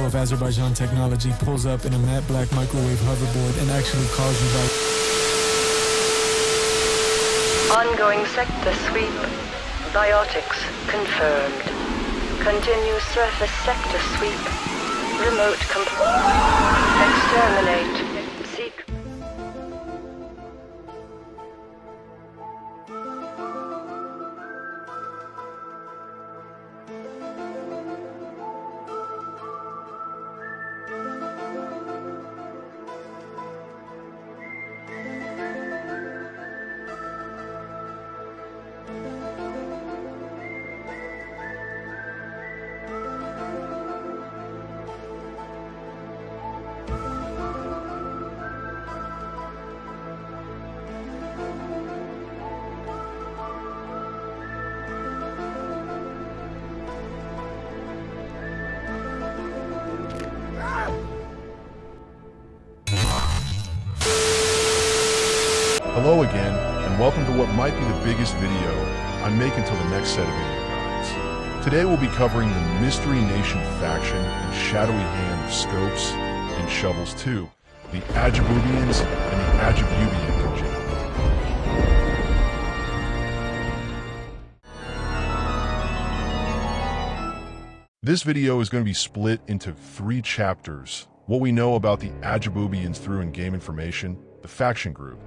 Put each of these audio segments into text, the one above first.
of Azerbaijan technology pulls up in a matte black microwave hoverboard and actually calls you by... Ongoing sector sweep. Biotics confirmed. Continue surface sector sweep. Remote exterminate. Seek. Hello again, and welcome to what might be the biggest video I make until the next set of video guides. Today we'll be covering the Mystery Nation faction and shadowy hand of scopes and shovels too, the Ajabubians and the Ajabubian contingent. This video is going to be split into 3 chapters: what we know about the Ajabubians through in-game information, the faction group,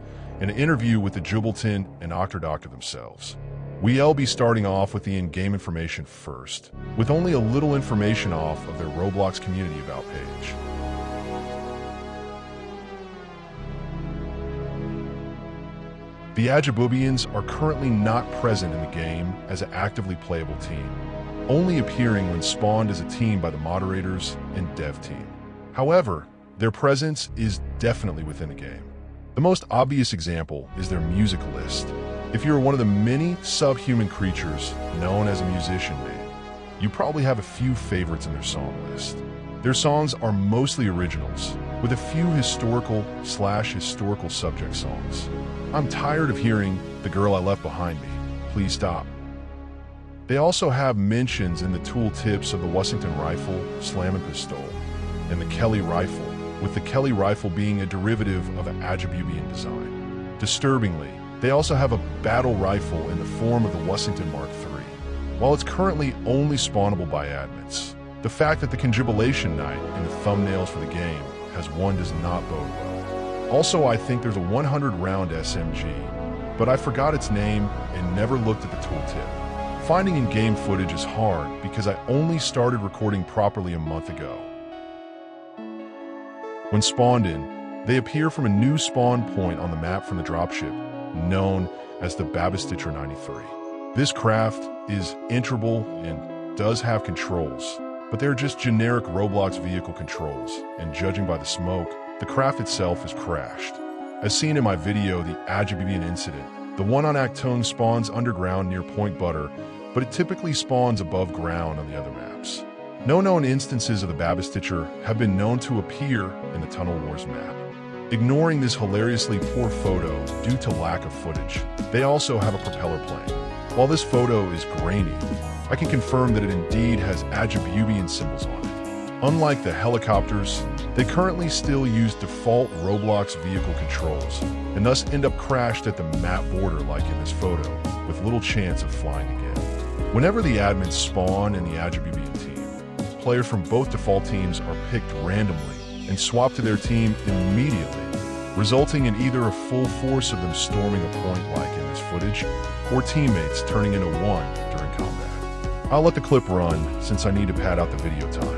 and an interview with the Ajubian and Octodoctor themselves. We'll be starting off with the in-game information first, with only a little information off of their Roblox community about page. The Ajabubians are currently not present in the game as an actively playable team, only appearing when spawned as a team by the moderators and dev team. However, their presence is definitely within the game. The most obvious example is their music list. If you're one of the many subhuman creatures known as a musician band, you probably have a few favorites in their song list. Their songs are mostly originals, with a few historical subject songs. I'm tired of hearing "The Girl I Left Behind Me," "Please Stop." They also have mentions in the tooltips of the Washington rifle, Slammin' Pistol, and the Kelly rifle, with the Kelly rifle being a derivative of an Ajabubian design. Disturbingly, they also have a battle rifle in the form of the Washington Mark III. While it's currently only spawnable by admins, the fact that the Conjubulation Knight in the thumbnails for the game has one does not bode well. Also, I think there's a 100-round SMG, but I forgot its name and never looked at the tooltip. Finding in-game footage is hard because I only started recording properly a month ago. When spawned in, they appear from a new spawn point on the map from the dropship, known as the Babistitcher 93. This craft is enterable and does have controls, but they're just generic Roblox vehicle controls, and judging by the smoke, the craft itself is crashed. As seen in my video, the Ajubian incident, the one on Actone spawns underground near Point Butter, but it typically spawns above ground on the other maps. No known instances of the Babistitcher have been known to appear in the Tunnel Wars map. Ignoring this hilariously poor photo due to lack of footage, they also have a propeller plane. While this photo is grainy, I can confirm that it indeed has Ajabubian symbols on it. Unlike the helicopters, they currently still use default Roblox vehicle controls, and thus end up crashed at the map border like in this photo, with little chance of flying again. Whenever the admins spawn in the Ajabubian team, players from both default teams are picked randomly and swapped to their team immediately, resulting in either a full force of them storming a point like in this footage, or teammates turning into one during combat. I'll let the clip run since I need to pad out the video time.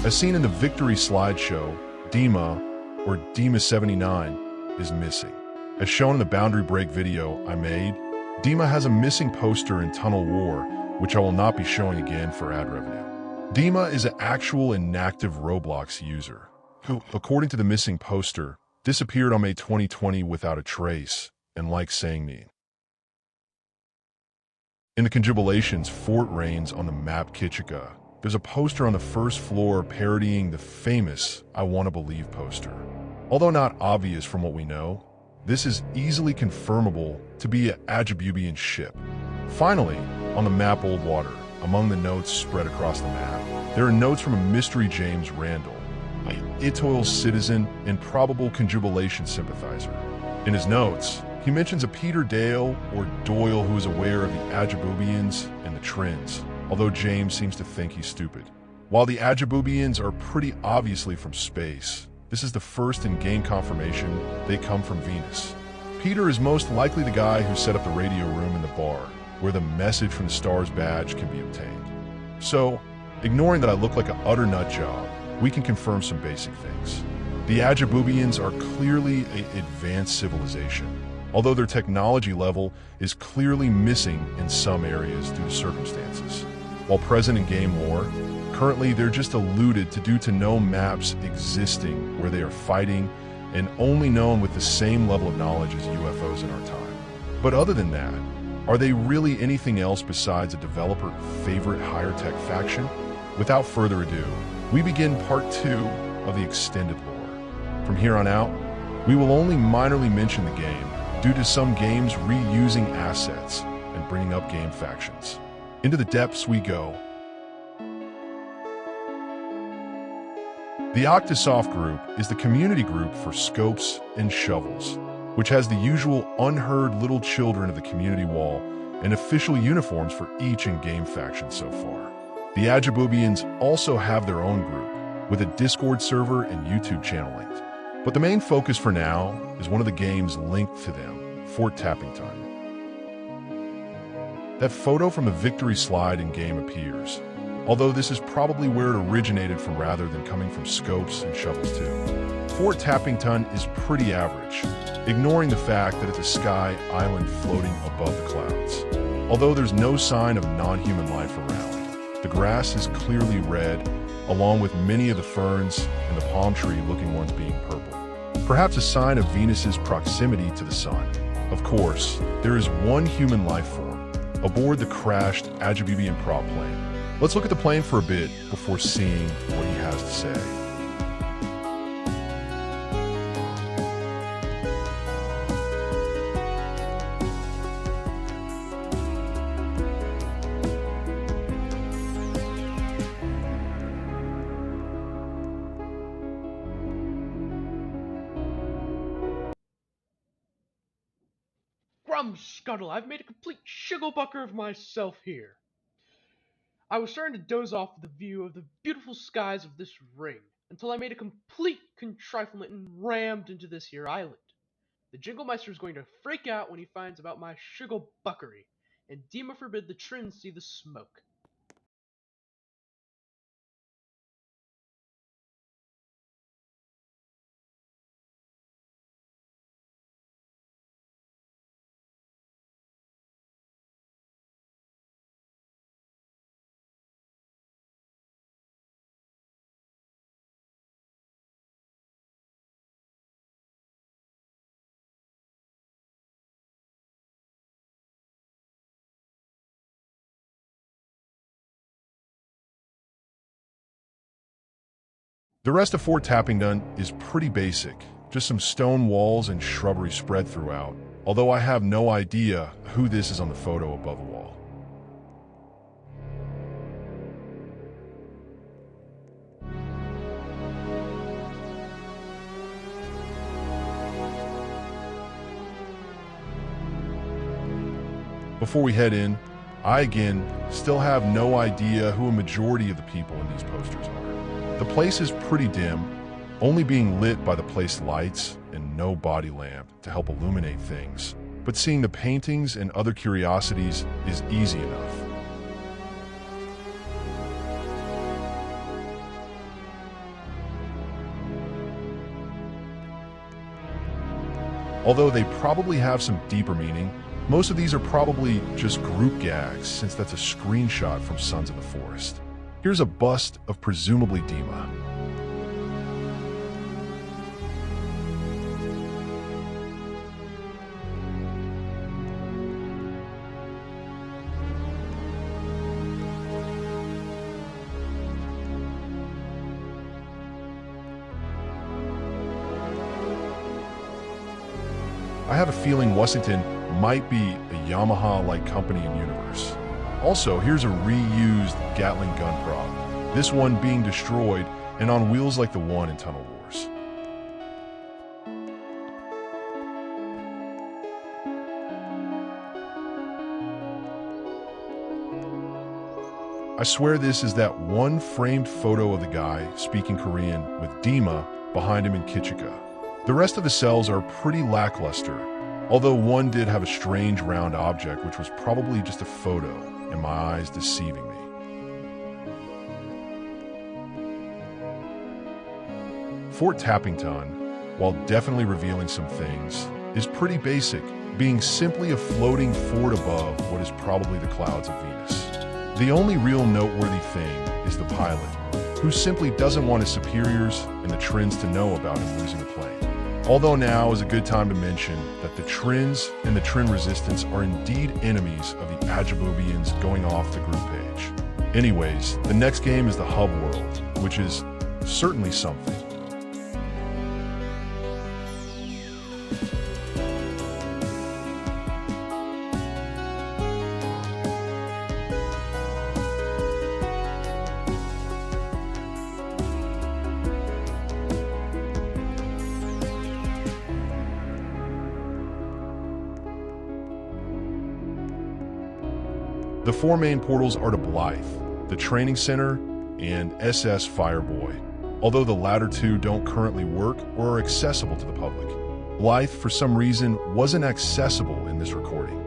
As seen in the victory slideshow, Dima, or Dima79, is missing. As shown in the boundary break video I made, Dima has a missing poster in Tunnel War, which I will not be showing again for ad revenue. Dima is an actual inactive Roblox user, who, according to the missing poster, disappeared on May 2020 without a trace, and like saying me. In the Conjubulations Fort Reigns on the map Kitchika, there's a poster on the first floor parodying the famous I Wanna Believe poster. Although not obvious from what we know, this is easily confirmable to be an Ajabubian ship. Finally, on the map Old Water, among the notes spread across the map, there are notes from a mystery James Randall, an Itoil citizen and probable Conjubulation sympathizer. In his notes, he mentions a Peter Dale or Doyle who is aware of the Ajabubians and the Trins, although James seems to think he's stupid. While the Ajabubians are pretty obviously from space, this is the first in-game confirmation they come from Venus. Peter is most likely the guy who set up the radio room in the bar, where the message from the STARS badge can be obtained. So, ignoring that I look like an utter nut job, we can confirm some basic things. The Ajabubians are clearly an advanced civilization, although their technology level is clearly missing in some areas due to circumstances. While present in game lore, currently they're just alluded to due to no maps existing where they are fighting and only known with the same level of knowledge as UFOs in our time. But other than that, are they really anything else besides a developer favorite higher tech faction? Without further ado, we begin part 2 of the extended lore. From here on out, we will only minorly mention the game due to some games reusing assets and bringing up game factions. Into the depths we go. The Octosoft group is the community group for scopes and shovels, which has the usual unheard little children of the community wall and official uniforms for each in-game faction so far. The Ajabubians also have their own group, with a Discord server and YouTube channel linked. But the main focus for now is one of the games linked to them, Fort Tappington. That photo from the victory slide in-game appears, although this is probably where it originated from rather than coming from scopes and shovels too. Fort Tappington is pretty average, ignoring the fact that it's a sky island floating above the clouds. Although there's no sign of non-human life around, the grass is clearly red, along with many of the ferns and the palm tree-looking ones being purple. Perhaps a sign of Venus's proximity to the sun. Of course, there is one human life form aboard the crashed Ajabubian prop plane. Let's look at the plane for a bit before seeing what he has to say. Scuttle, I've made a complete shiggle-bucker of myself here. I was starting to doze off with the view of the beautiful skies of this ring, until I made a complete contriflement and rammed into this here island. The Jinglemeister is going to freak out when he finds about my shiggle-buckery, and Dima forbid the Trins see the smoke. The rest of Fort Tappington is pretty basic, just some stone walls and shrubbery spread throughout, although I have no idea who this is on the photo above the wall. Before we head in, I again still have no idea who a majority of the people in these posters are. The place is pretty dim, only being lit by the place lights and no body lamp to help illuminate things, but seeing the paintings and other curiosities is easy enough. Although they probably have some deeper meaning, most of these are probably just group gags, since that's a screenshot from Sons of the Forest. Here's a bust of presumably Dima. I have a feeling Washington might be a Yamaha-like company in universe. Also, here's a reused Gatling gun prop, this one being destroyed and on wheels like the one in Tunnel Wars. I swear this is that one framed photo of the guy speaking Korean with Dima behind him in Kichika. The rest of the cells are pretty lackluster, although one did have a strange round object which was probably just a photo and my eyes deceiving me. Fort Tappington, while definitely revealing some things, is pretty basic, being simply a floating fort above what is probably the clouds of Venus. The only real noteworthy thing is the pilot, who simply doesn't want his superiors and the Trins to know about him losing the plane. Although now is a good time to mention that the Trins and the Trin Resistance are indeed enemies of the Ajabubians going off the group page. Anyways, the next game is the Hub World, which is certainly something. The four main portals are to Blythe, the Training Center, and SS Fireboy, although the latter two don't currently work or are accessible to the public. Blythe, for some reason, wasn't accessible in this recording.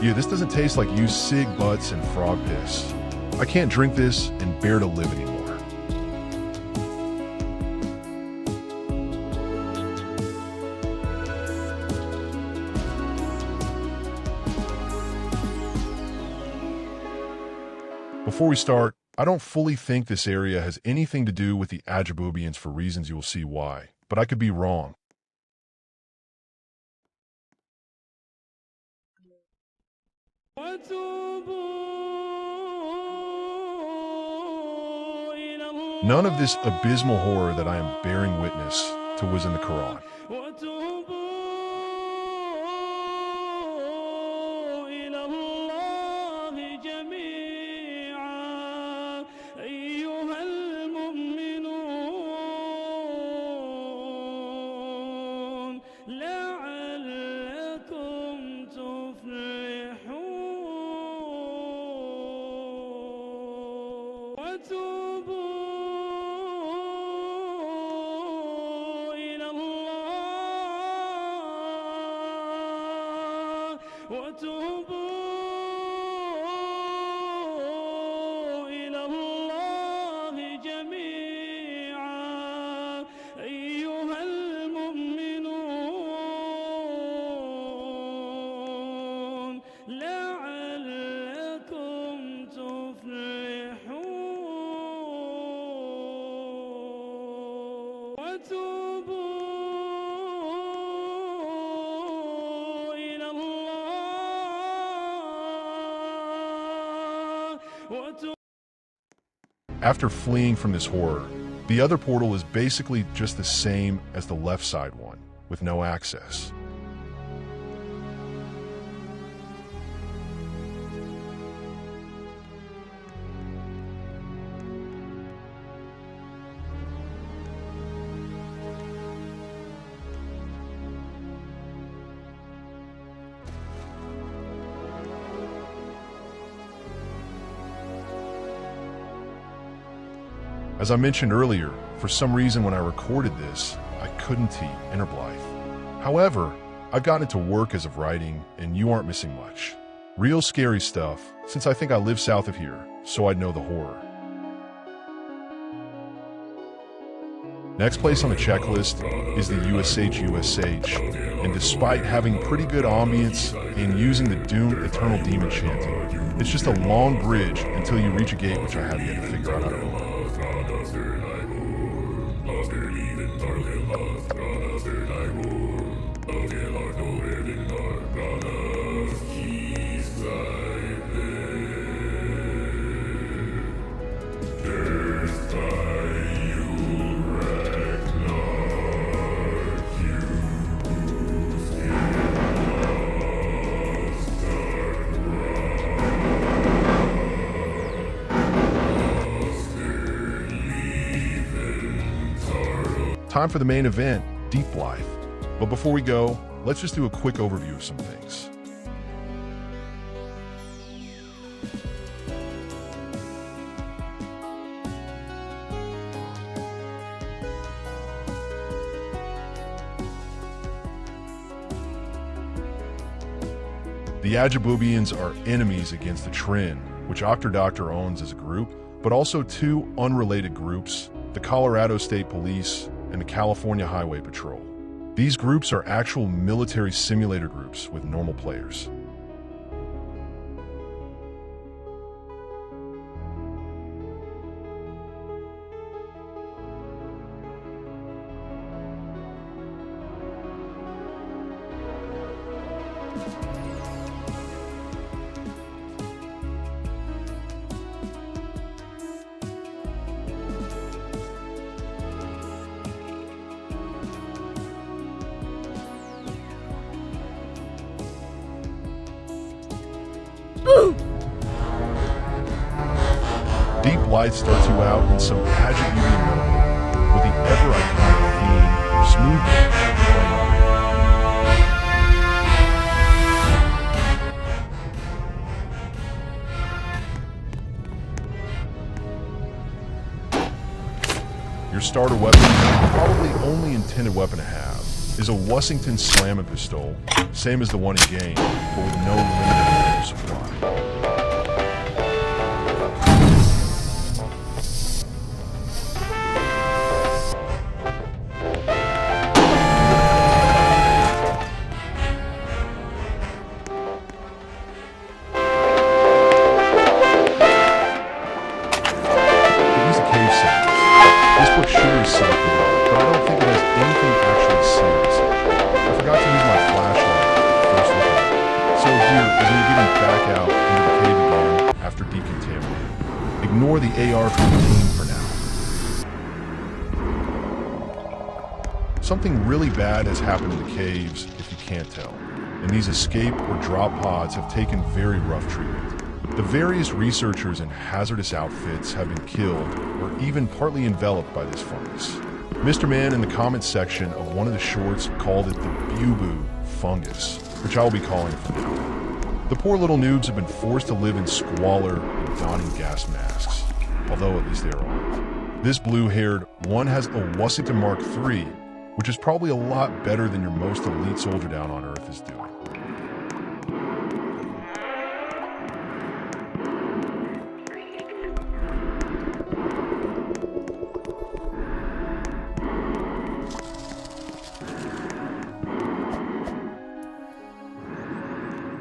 Yeah, this doesn't taste like used cig butts and frog piss. I can't drink this and bear to live anymore. Before we start, I don't fully think this area has anything to do with the Ajabubians for reasons you will see why, but I could be wrong. None of this abysmal horror that I am bearing witness to was in the Quran. After fleeing from this horror, the other portal is basically just the same as the left side one, with no access. As I mentioned earlier, For some reason, when I recorded this, I couldn't enter Blythe. However, I've gotten it to work as of writing, and you aren't missing much. Real scary stuff, since I think I live south of here, so I'd know the horror. Next place on the checklist is the USH, and despite having pretty good ambience and using the doomed Eternal Demon chanting, it's just a long bridge until you reach a gate which I have yet to figure out how to open. Time for the main event, Deep Blythe. But before we go, let's just do a quick overview of some things. The Ajabubians are enemies against the Trin, which Octodoctor owns as a group, but also two unrelated groups, the Colorado State Police and the California Highway Patrol. These groups are actual military simulator groups with normal players. Deep Blythe starts you out in some Ajubian mode with the ever-iconic theme, Smooth. Your starter weapon, probably only intended weapon to have, is a Washington Slammin' Pistol, same as the one in game, but with no limited supply. Ignore the AR from the team for now. Something really bad has happened in the caves, if you can't tell, and these escape or drop pods have taken very rough treatment. The various researchers in hazardous outfits have been killed or even partly enveloped by this fungus. Mr. Man in the comments section of one of the shorts called it the Bubu fungus, which I will be calling it from now. The poor little noobs have been forced to live in squalor and donning gas masks, although at least they are armed. This blue-haired one has a Washington Mark III, which is probably a lot better than your most elite soldier down on Earth is doing.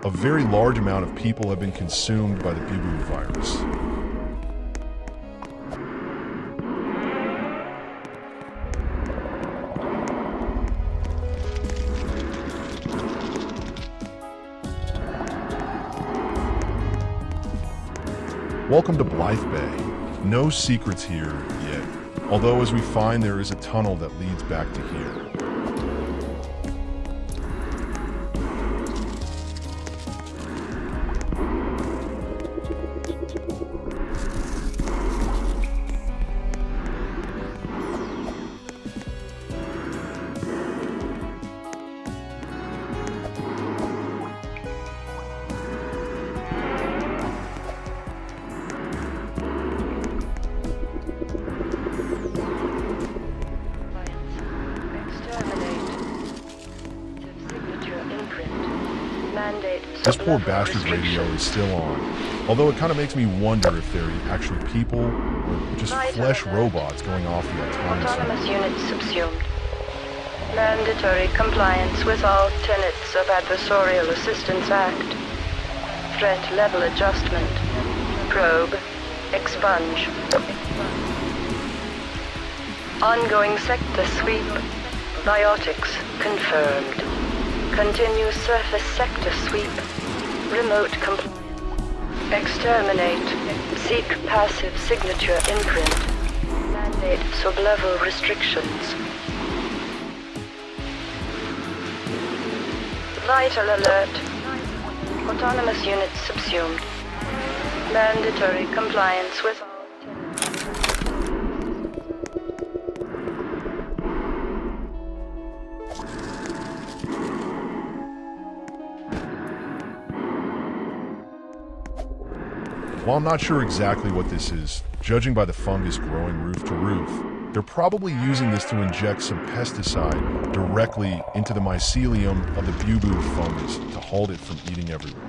A very large amount of people have been consumed by the Bubu virus. Welcome to Blythe Bay. No secrets here yet, although as we find there is a tunnel that leads back to here. This poor bastard radio is still on, although it kind of makes me wonder if they're actually people or just flesh robots going off the Autonomous unit. units subsumed. Mandatory compliance with all tenets of Adversarial Assistance Act. Threat level adjustment. Probe. Expunge. Ongoing sector sweep. Biotics confirmed. Continue surface sector sweep. Remote compliance. Exterminate. Seek passive signature imprint. Mandate sub-level restrictions. Vital alert. Autonomous units subsumed. Mandatory compliance with all While I'm not sure exactly what this is, judging by the fungus growing roof to roof, they're probably using this to inject some pesticide directly into the mycelium of the bubu fungus to halt it from eating everyone.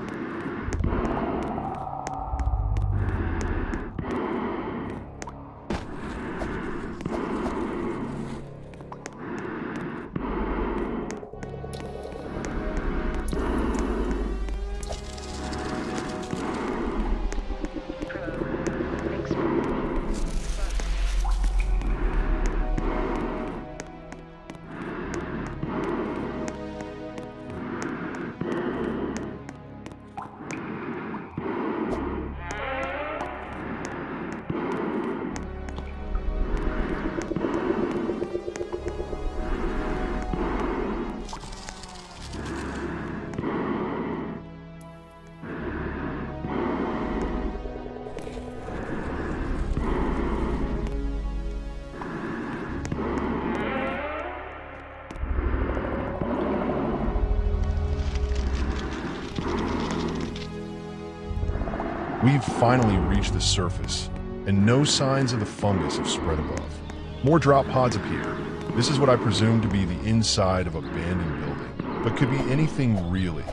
We've finally reached the surface, and no signs of the fungus have spread above. More drop pods appear. This is what I presume to be the inside of an abandoned building, but could be anything really.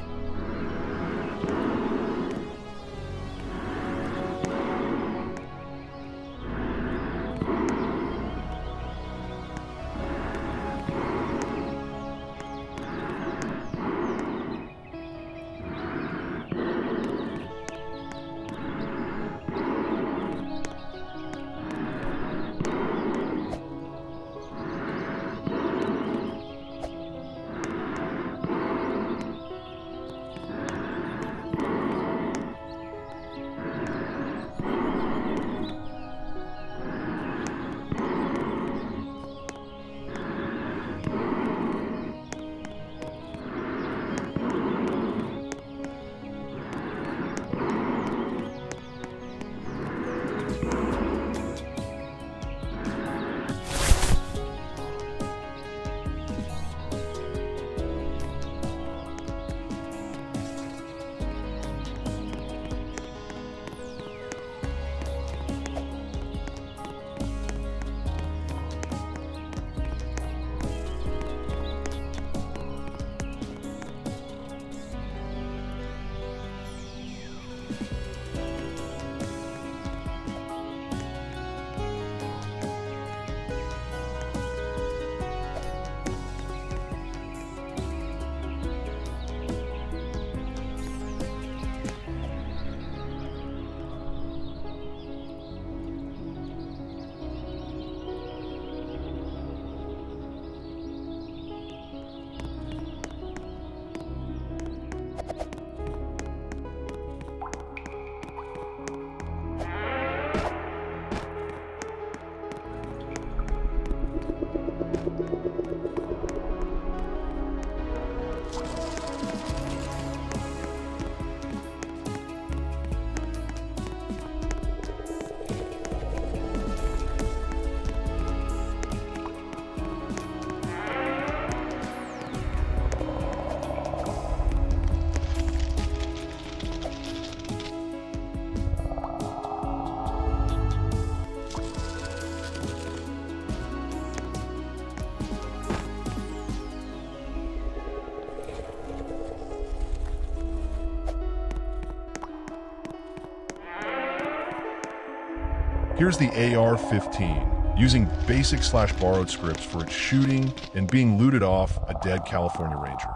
Here's the AR-15, using basic/borrowed scripts for its shooting and being looted off a dead California Ranger.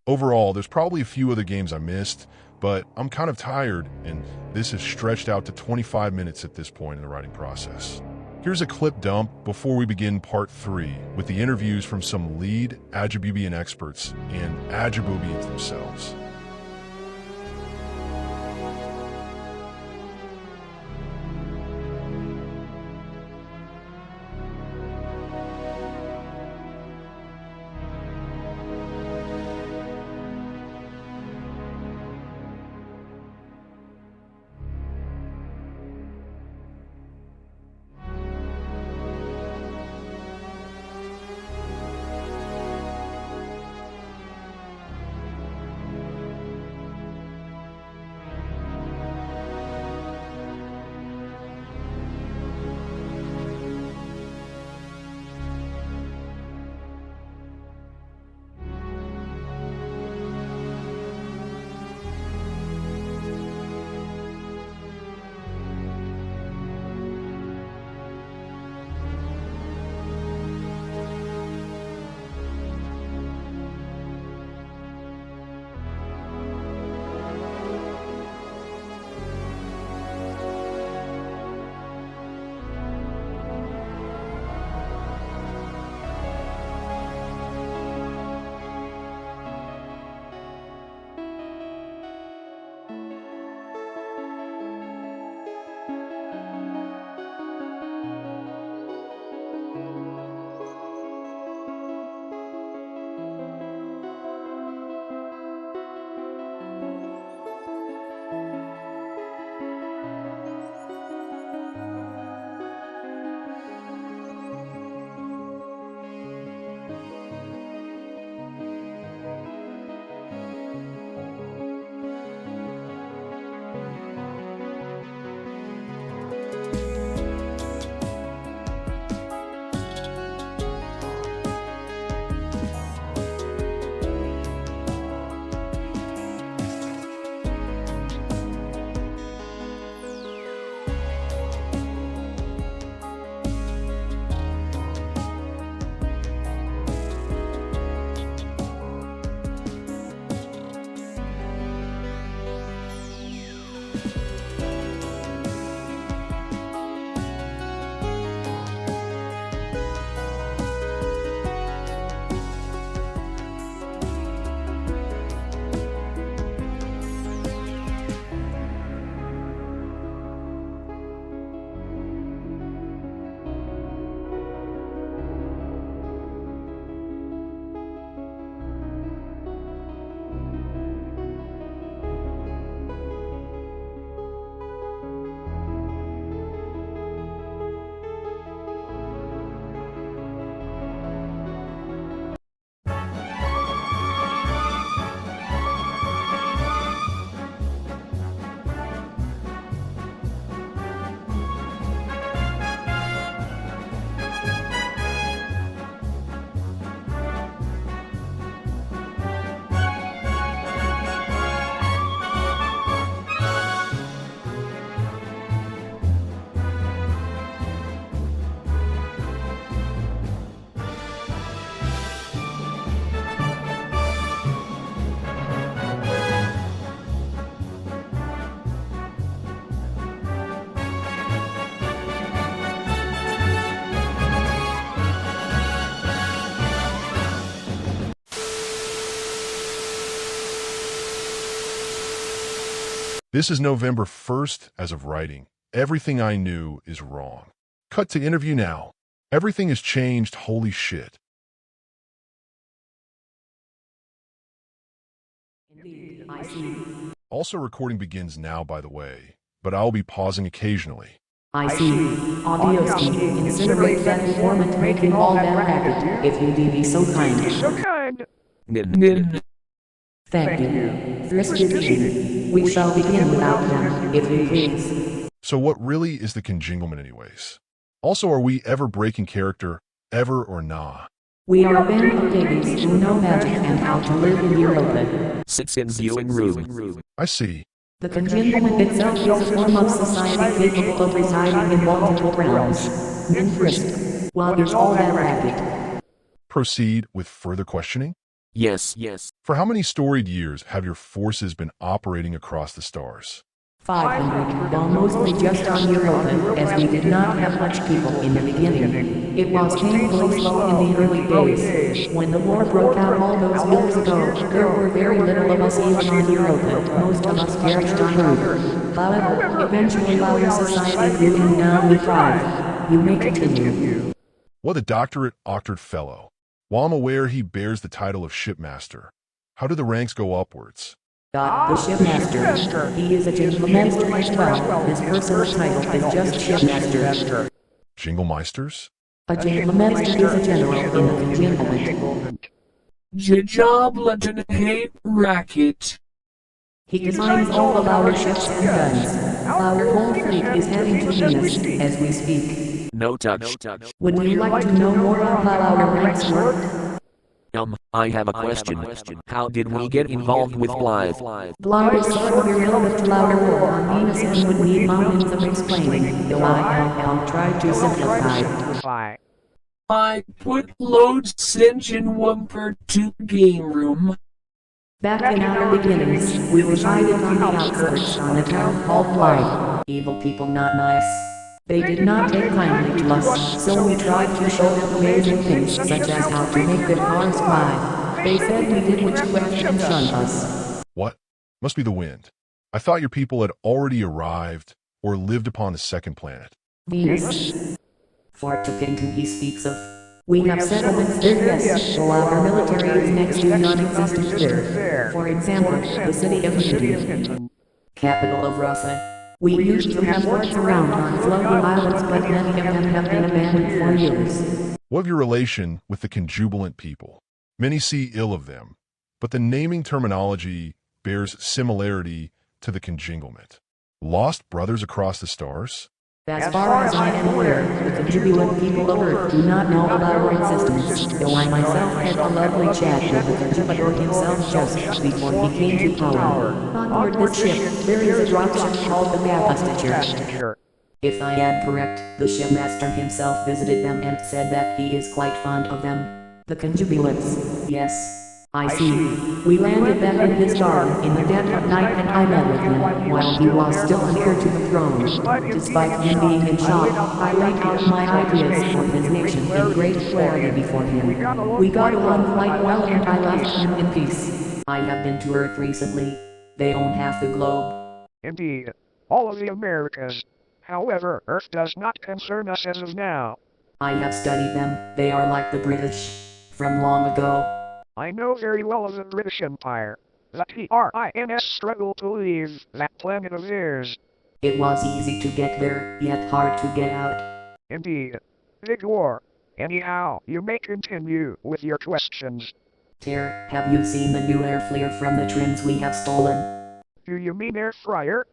Overall, there's probably a few other games I missed, but I'm kind of tired, and this has stretched out to 25 minutes at this point in the writing process. Here's a clip dump before we begin part 3 with the interviews from some lead Ajabubian experts and Ajabubians themselves. This is November 1st as of writing. Everything I knew is wrong. Cut to interview now. Everything has changed, holy shit. Indeed, I see. Also recording begins now, by the way, but I'll be pausing occasionally. I see. Audio speed. Incinerate that informant, making all that racket, if you be so kind. Thank you. Frisky. We shall begin without them, if you please. So what really is the conjinglement anyways? Also, are we ever breaking character? Ever or nah? We are a band of babies who know magic and how to live in Europa. Sits in viewing room. I see. The contingent itself is a form of society capable of residing in multiple realms. Men frisk. While there's all that racket. Proceed with further questioning? Yes. For how many storied years have your forces been operating across the stars? 500, while mostly just on Europa, as we did not have much people in the beginning. It was painfully slow in the early days. When the war broke out all those years ago, there were very little of us even on Europa. Most of us perished on Earth. However, eventually our society grew and now we thrive. You may continue. Well, the doctorate Octard Fellow. While I'm aware he bears the title of Shipmaster, how do the ranks go upwards? The Shipmaster. He is a Jinglemeister as well. His personal title is just Shipmaster. Jinglemeisters? A Jinglemeister is a general in the Jinglement. Jablatin hate racket. He designs all of our ships and guns. Our whole fleet is heading to Venus as we speak. No touch. Would you like to know more about how our ranks work? I have a question. How did we get involved with Blythe? Blythe is sort of irrelevant to our war on Venus and would need mountains of explaining, though I'll try to simplify. I put loads engine wumper to game room. Back in our beginnings, we resided on the outskirts on a town called Blythe. Evil people not nice. They did not take kindly to us, so we tried to show them amazing things such as how to make their cars fly. They said we did witchcraft and shunned us. What? Must be the wind. I thought your people had already arrived or lived upon a second planet. Venus. Fort Topinton he speaks of. We have settlements there, yes, though our military is next to non-existent there. For example, the city of Ajubian, capital of Russia. We used to have forts around on floating islands, but many of them have been abandoned for years. What of your relation with the conjubilant people? Many see ill of them, but the naming terminology bears similarity to the conjinglement. Lost brothers across the stars? As far as I am aware, the conjubilant people of Earth do not know of our existence, though I myself had a lovely chat with the conjubilant himself just before he came to power. On board this ship, there is a dropship called the Ajabubians. If I am correct, the shipmaster himself visited them and said that he is quite fond of them. The conjubulants. Yes. I see. We landed them in his garden in the dead of night and I met with him while he was still heir to the throne. Despite him being in shock, I laid out my ideas for his nation in great clarity before him. We got along quite well and I left him in peace. I have been to Earth recently. They own half the globe. Indeed. All of the Americas. However, Earth does not concern us as of now. I have studied them. They are like the British. From long ago. I know very well of the British Empire. The TRINS struggle to leave that planet of theirs. It was easy to get there, yet hard to get out. Indeed. Big war. Anyhow, you may continue with your questions. Ter, have you seen the new air flare from the trims we have stolen? Do you mean air fryer?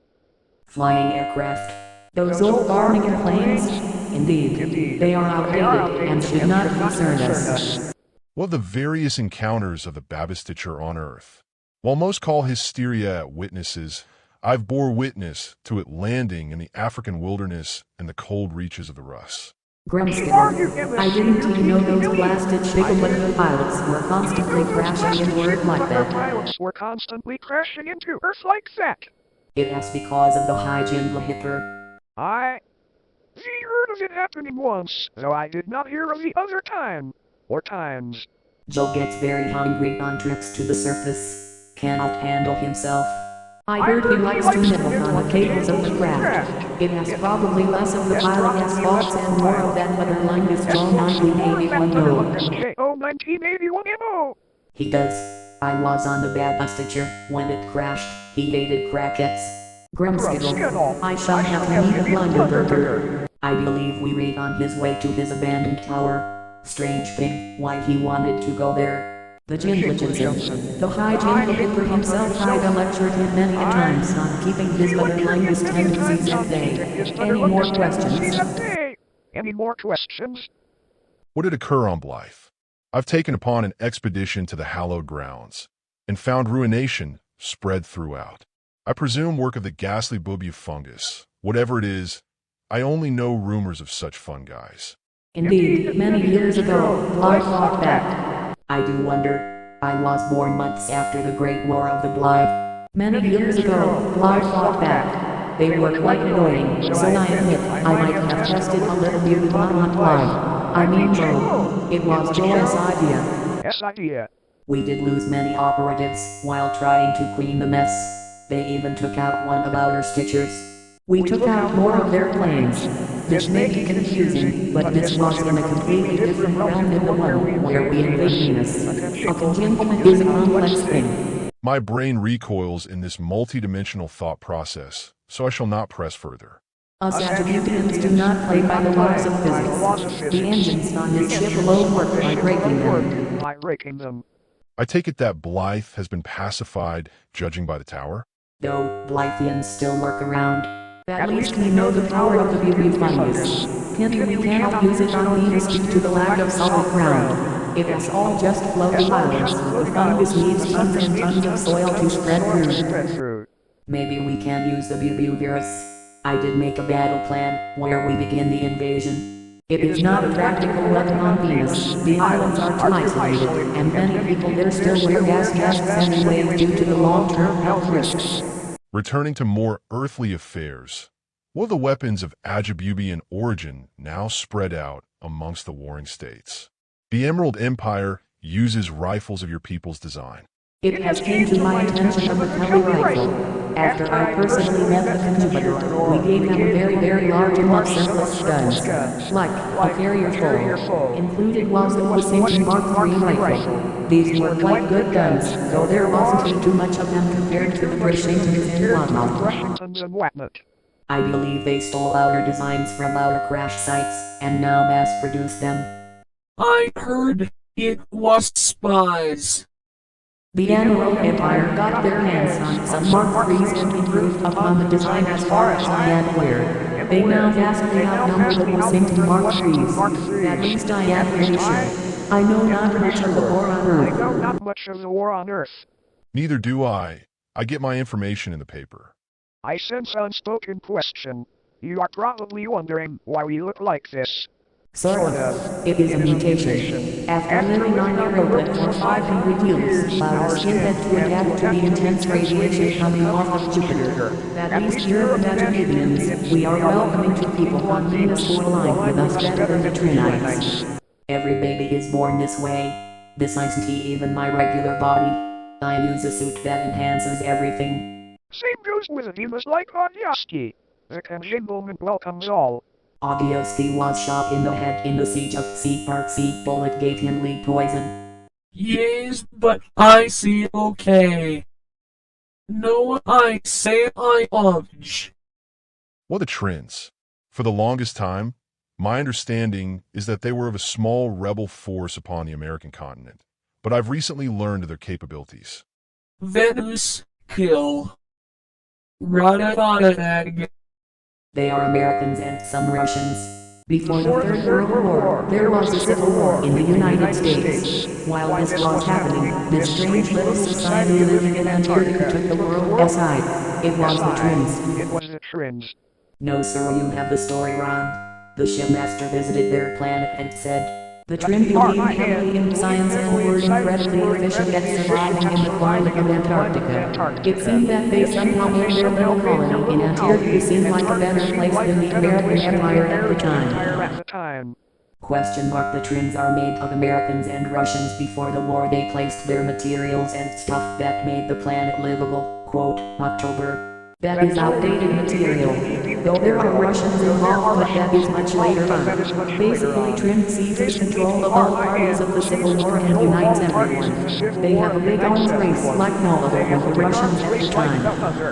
Flying aircraft. Those old farming planes? Indeed. They are outdated and should not concern us. What of the various encounters of the Babistitcher on Earth? While most call hysteria at witnesses, I've bore witness to it landing in the African wilderness and the cold reaches of the Russ. Grumskittle, I didn't even know those blasted Ajabubian pilots were constantly crashing into Earth like that. Pilots were constantly crashing into Earth like that. It's because of the high Jinglemeister. I heard of it happening once, though I did not hear of the other time. Or times. Joe gets very hungry on trips to the surface. Cannot handle himself. I heard he likes to nibble on the cables of the craft. It has probably less of the pilot's faults and more of that weather lingus Joe 1981 MO. Oh, 1981 MO! He does. I was on the Babistitcher when it crashed. He hated crackets. Grumskittle, I shall have him eat a blunderburger. I believe we raid on his way to his abandoned tower. Strange thing, why he wanted to go there. The Jinglemeister, the high Jinglemeister himself, I've lectured him many a times on keeping his weather-lingus tendencies at bay. Any more questions? Any more questions? What did occur on Blythe? I've taken upon an expedition to the hallowed grounds and found ruination spread throughout. I presume work of the ghastly booby fungus. Whatever it is, I only know rumors of such fun guys. Indeed, many years ago, Blythe fought back. I do wonder. I was born months after the Great War of the Blythe. Many years ago, Blythe fought back. They were quite annoying, so I admit I might have tested a little beauty on Blythe. I mean Joe. It was Joe's idea. Yes, idea. We did lose many operatives while trying to clean the mess. They even took out one of our stitchers. We took out more of their planes. This may be confusing, but this was in a completely different realm than the one where we invade Venus. A contingent is a complex thing. My brain recoils in this multi-dimensional thought process, so I shall not press further. Us Ajabubians do not play by the laws of physics. The engines on this ship alone work by breaking them. I take it that Blythe has been pacified, judging by the tower? Though Blythians still lurk around. At least we know the power of the Ajubian Files. Hint we cannot use it on Venus due to the lack of solid ground. If it's all just floating islands, the fungus needs tons and tons of soil to spread through. Maybe we can use the Ajubians. I did make a battle plan, where we begin the invasion. It is not a practical weapon on Venus. The islands are too isolated, and many people there still wear gas masks anyway due to the long-term health risks. Returning to more earthly affairs, will the weapons of Ajabubian origin now spread out amongst the warring states? The Emerald Empire uses rifles of your people's design. It has came to my attention of the Kelly rifle. After I personally met the contributor, we gave them very, very large and more surplus guns, like a carrier full. Included was the Washington Mark III rifle. These were quite good guns, though there wasn't too much of them compared to the Washingtons and whatnot. I believe they stole our designs from our crash sites, and now mass-produce them. I heard it was spies. The Emerald Empire got their hands on some Mark IIIs and improved upon the design as far as I am aware. They now vastly outnumber the Washington Mark IIIs. At least I am pretty sure. I know not much of the war on Earth. Neither do I. I get my information in the paper. I sense unspoken question. You are probably wondering why we look like this. Sort of. It is a mutation. After living on Europa for 500 years, our skin had to adapt to the intense radiation coming off of Jupiter. At least here at Ajubians, we are welcoming to people on Venus who align with us better than the Trinites. Every baby is born this way. This isn't even my regular body. I use a suit that enhances everything. Same goes with a Venus like Ajabubian. The contingent welcomes all. Obviously was shot in the head in the siege of Sea Park. Sea bullet gave him lead poison. Yes, but I see okay. No, I say I odge. What the Trins? For the longest time, my understanding is that they were of a small rebel force upon the American continent, but I've recently learned of their capabilities. Venus, kill. Rada-da-da-dag. They are Americans and some Russians. Before the Third World War, there was a civil war in the United States. While this was happening, this strange little society living in Antarctica took the world aside. It was the Trins. It was the Trins. No sir, you have the story wrong. The shipmaster visited their planet and said, the Trin believed heavily in science and were incredibly efficient at surviving in the climate of Antarctica. It seemed that they somehow made their little colony in Antarctica seem like a better place than the American Empire at the time. Question mark. The Trins are made of Americans and Russians. Before the war they placed their materials and stuff that made the planet livable. Quote, October. That is outdated material. Though there are Russians involved, but that is much later on. Basically, Trin seizes control of all parties of the Civil War and unites everyone. They have a big arms race like Molotov with the Russians at the time.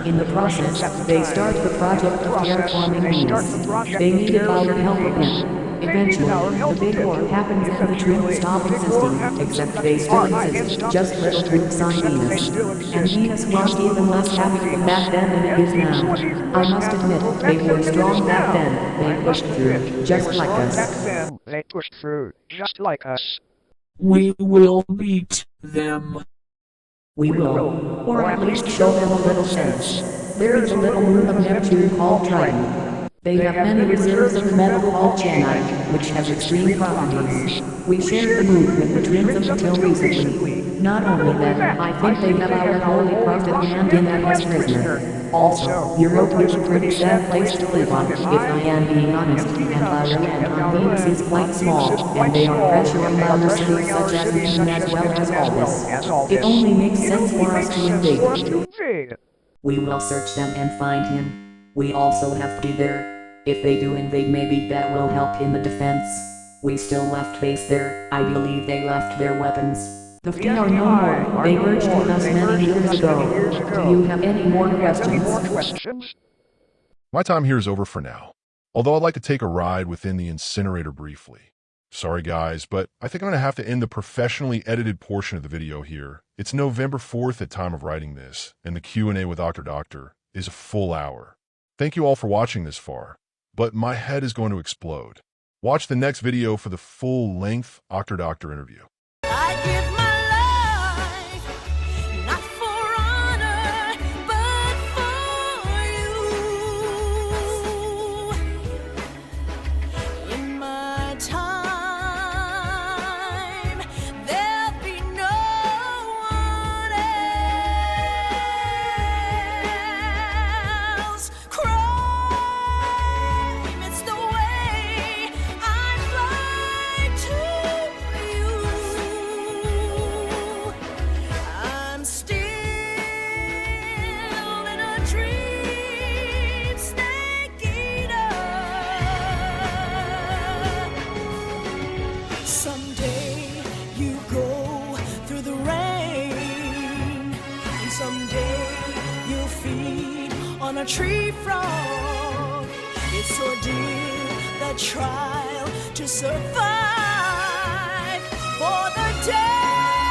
In the process, they start the project of terraforming Venus. They needed our help again. Eventually, the big war happens and the Trins stop existing, except they still exist, just little troops on Venus. And Venus was even less happy back then than it is now. I must admit, they were strong back then. They pushed through, just like us. They pushed through, just like us. We will beat them. We will, or at least show them a little sense. There is a little moon of Neptune called Triton. They have many reserves of the metal called Janite, which has extreme properties. We shared the moon with the twins until recently. Not only that, I think they have our holy prophet hand in as prisoner. Also, Europa is a pretty sad place to live on, if I am being honest, and our land on Venus is quite small, and they are pressuring other cities such as Newton as well as Albus. It only makes sense for us to invade. We will search them and find him. We also have to be there. If they do invade, maybe that will help in the defense. We still left base there. I believe they left their weapons. The Fee are no more. They merged with us many years ago. Do you have any more questions? My time here is over for now, although I'd like to take a ride within the incinerator briefly. Sorry guys, but I think I'm going to have to end the professionally edited portion of the video here. It's November 4th at time of writing this, and the Q&A with Dr. Doctor is a full hour. Thank you all for watching this far, but my head is going to explode. Watch the next video for the full-length Dr. Doctor interview. I give my life, not for honor, but for you. In my time, there'll be no one else. Crime, it's the way I fly to you. I'm still in a dream, snake eater. Someday you go through the rain, and someday you'll feed on a tree frog. It's ordeal, the trial to survive for the day.